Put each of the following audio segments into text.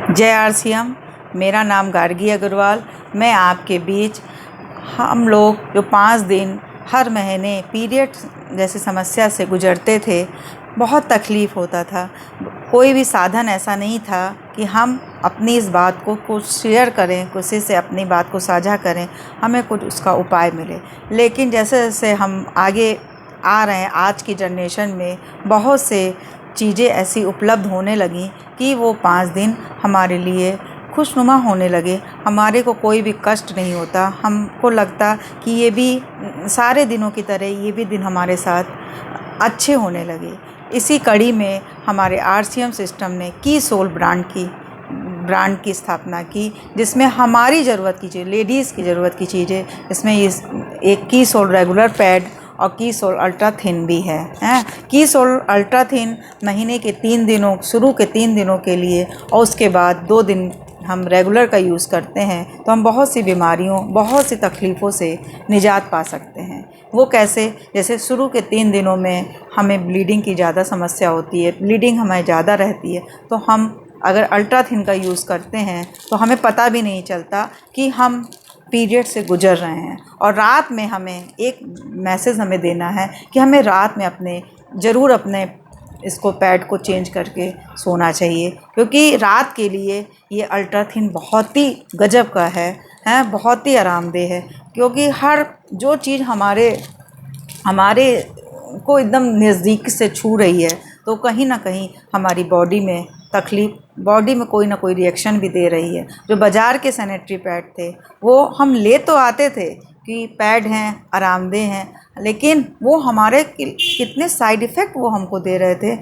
जय आरसीएम। मेरा नाम गार्गी अग्रवाल। मैं आपके बीच हम लोग जो 5 दिन हर महीने पीरियड्स जैसी समस्या से गुजरते थे, बहुत तकलीफ़ होता था। कोई भी साधन ऐसा नहीं था कि हम अपनी इस बात को कुछ शेयर करें, किसी से अपनी बात को साझा करें, हमें कुछ उसका उपाय मिले। लेकिन जैसे जैसे हम आगे आ रहे हैं, आज की जनरेशन में बहुत से चीज़ें ऐसी उपलब्ध होने लगी कि वो 5 दिन हमारे लिए खुशनुमा होने लगे। हमारे को कोई भी कष्ट नहीं होता। हमको लगता कि ये भी सारे दिनों की तरह ये भी दिन हमारे साथ अच्छे होने लगे। इसी कड़ी में हमारे आरसीएम सिस्टम ने की सोल ब्रांड की स्थापना की, जिसमें हमारी ज़रूरत की चीज़, लेडीज़ की ज़रूरत की चीज़ें, इसमें एक की सोल रेगुलर पैड और की सोल अल्ट्रा थिन भी है। की सोल अल्ट्रा थिन महीने के 3 दिनों, शुरू के 3 दिनों के लिए, और उसके बाद 2 दिन हम रेगुलर का यूज़ करते हैं तो हम बहुत सी बीमारियों, बहुत सी तकलीफ़ों से निजात पा सकते हैं। वो कैसे? जैसे शुरू के 3 दिनों में हमें ब्लीडिंग की ज़्यादा समस्या होती है, ब्लीडिंग हमें ज़्यादा रहती है, तो हम अगर अल्ट्रा थिन का यूज़ करते हैं तो हमें पता भी नहीं चलता कि हम पीरियड से गुजर रहे हैं। और रात में हमें एक मैसेज हमें देना है कि हमें रात में ज़रूर अपने इसको पैड को चेंज करके सोना चाहिए, क्योंकि रात के लिए ये अल्ट्रा थिन बहुत ही गजब का है, बहुत ही आरामदेह है। क्योंकि हर जो चीज़ हमारे को एकदम नज़दीक से छू रही है, तो कहीं ना कहीं हमारी बॉडी में बॉडी में कोई ना कोई रिएक्शन भी दे रही है। जो बाज़ार के सैनिटरी पैड थे, वो हम ले तो आते थे कि पैड हैं, आरामदेह हैं, लेकिन वो हमारे कितने साइड इफ़ेक्ट वो हमको दे रहे थे,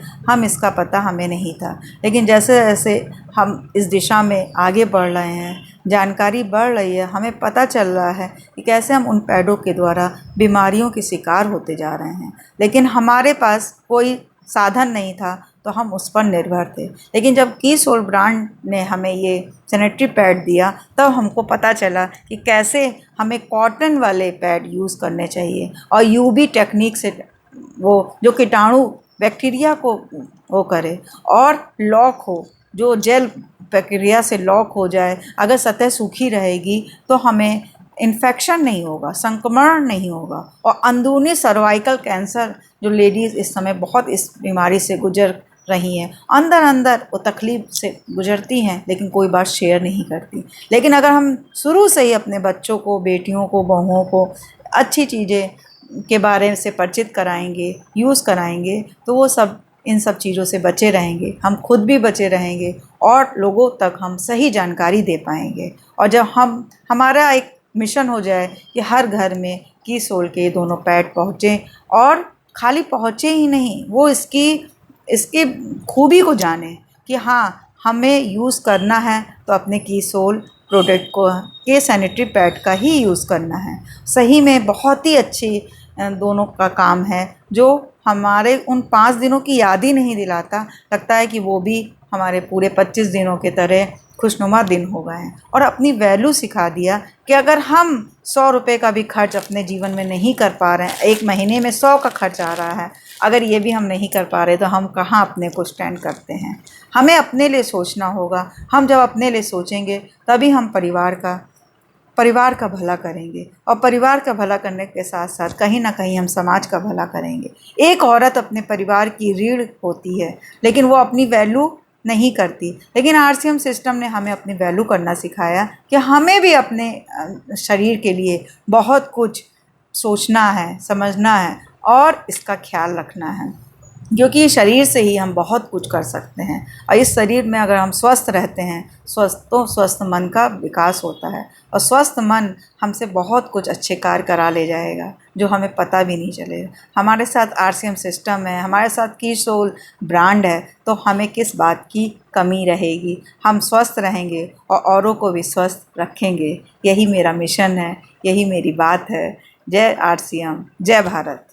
इसका पता हमें नहीं था। लेकिन जैसे जैसे हम इस दिशा में आगे बढ़ रहे हैं, जानकारी बढ़ रही है, हमें पता चल रहा है कि कैसे हम उन पैडों के द्वारा बीमारियों के शिकार होते जा रहे हैं। लेकिन हमारे पास कोई साधन नहीं था, तो हम उस पर निर्भर थे। लेकिन जब की सोल ब्रांड ने हमें ये सैनिटरी पैड दिया, तब हमको पता चला कि कैसे हमें कॉटन वाले पैड यूज़ करने चाहिए और यूवी टेक्निक से वो जो कीटाणु बैक्टीरिया को वो करे और लॉक हो, जो जेल प्रक्रिया से लॉक हो जाए। अगर सतह सूखी रहेगी तो हमें इन्फेक्शन नहीं होगा, संक्रमण नहीं होगा। और अंदरूनी सर्वाइकल कैंसर, जो लेडीज़ इस समय बहुत इस बीमारी से गुजर रही हैं, अंदर अंदर वो तकलीफ़ से गुजरती हैं, लेकिन कोई बात शेयर नहीं करती। लेकिन अगर हम शुरू से ही अपने बच्चों को, बेटियों को, बहुओं को अच्छी चीज़ें के बारे से परिचित कराएंगे, यूज़ कराएंगे, तो वो इन सब चीज़ों से बचे रहेंगे, हम खुद भी बचे रहेंगे और लोगों तक हम सही जानकारी दे पाएंगे। और जब हमारा एक मिशन हो जाए कि हर घर में की सोल के दोनों पैड पहुँचें, और खाली पहुँचे ही नहीं, वो इसकी खूबी को जाने कि हाँ, हमें यूज़ करना है तो अपने की सोल प्रोडक्ट के सैनिटरी पैड का ही यूज़ करना है। सही में बहुत ही अच्छी दोनों का काम है, जो हमारे उन 5 दिनों की याद ही नहीं दिलाता। लगता है कि वो भी हमारे पूरे 25 दिनों के तरह खुशनुमा दिन हो गए हैं। और अपनी वैल्यू सिखा दिया कि अगर हम 100 रुपये का भी खर्च अपने जीवन में नहीं कर पा रहे हैं, एक महीने में 100 का खर्च आ रहा है, अगर ये भी हम नहीं कर पा रहे, तो हम कहाँ अपने को स्टैंड करते हैं। हमें अपने लिए सोचना होगा। हम जब अपने लिए सोचेंगे, तभी हम परिवार का भला करेंगे, और परिवार का भला करने के साथ साथ कहीं ना कहीं हम समाज का भला करेंगे। एक औरत अपने परिवार की रीढ़ होती है, लेकिन वो अपनी वैल्यू नहीं करती। लेकिन आरसीएम सिस्टम ने हमें अपनी वैल्यू करना सिखाया कि हमें भी अपने शरीर के लिए बहुत कुछ सोचना है, समझना है और इसका ख्याल रखना है, क्योंकि शरीर से ही हम बहुत कुछ कर सकते हैं। और इस शरीर में अगर हम स्वस्थ रहते हैं, स्वस्थ मन का विकास होता है, और स्वस्थ मन हमसे बहुत कुछ अच्छे कार्य करा ले जाएगा, जो हमें पता भी नहीं चलेगा। हमारे साथ आरसीएम सिस्टम है, हमारे साथ की सोल ब्रांड है, तो हमें किस बात की कमी रहेगी। हम स्वस्थ रहेंगे और औरों को भी स्वस्थ रखेंगे। यही मेरा मिशन है, यही मेरी बात है। जय आरसीएम, जय भारत।